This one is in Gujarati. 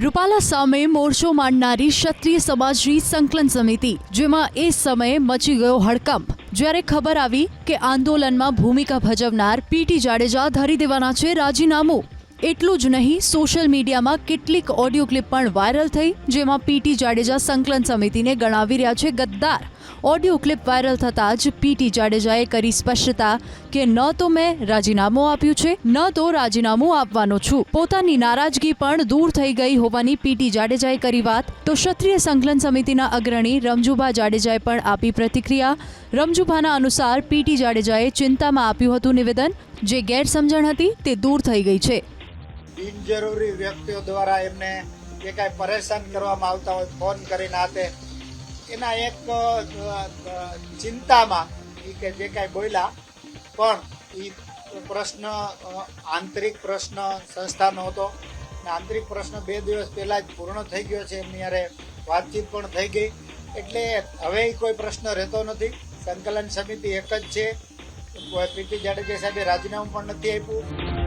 રૂપાલા સામે મોરચો માંડનારી ક્ષત્રિય સમાજની સંકલન સમિતિ, જેમાં એ સમયે મચી ગયો હડકંપ જ્યારે ખબર આવી કે આંદોલનમાં ભૂમિકા ભજવનાર પીટી જાડેજા ધરી દેવાના છે રાજીનામું। એટલું જ નહીં, સોશિયલ મીડિયામાં કેટલીક ઓડિયો ક્લિપ પણ વાયરલ થઈ, જેમાં પીટી જાડેજા સંકલન સમિતિને ગણાવી રહ્યા છે ગદ્દાર। ઓડિયો ક્લિપ વાયરલ થતાં જ પીટી જાડેજાએ કરી સ્પષ્ટતા કે ન તો મેં રાજીનામું આપ્યું છે, ન તો રાજીનામું આપવાનો છું। પોતાની નારાજગી પણ દૂર થઈ ગઈ હોવાની પીટી જાડેજાએ કરી વાત। તો ક્ષત્રિય સંકલન સમિતિના અગ્રણી રમજુભા જાડેજાએ પણ આપી પ્રતિક્રિયા। રમજુભાના અનુસાર પીટી જાડેજાએ ચિંતામાં આપ્યું હતું નિવેદન, જે ગેરસમજણ હતી તે દૂર થઈ ગઈ છે। બિનજરૂરી વ્યક્તિઓ દ્વારા એમને જે કાંઈ પરેશાન કરવામાં આવતા હોય ફોન કરીને આતે એના એક ચિંતામાં એ કે જે કાંઈ બોલ્યા, પણ એ પ્રશ્ન આંતરિક પ્રશ્ન સંસ્થાનો હતો અને આંતરિક પ્રશ્ન 2 દિવસ પહેલા જ પૂર્ણ થઈ ગયો છે। એમની યારે વાતચીત પણ થઈ ગઈ, એટલે હવે કોઈ પ્રશ્ન રહેતો નથી। સંકલન સમિતિ એક જ છે। પીટી જાડેજા સાહેબે રાજીનામું પણ નથી આપ્યું।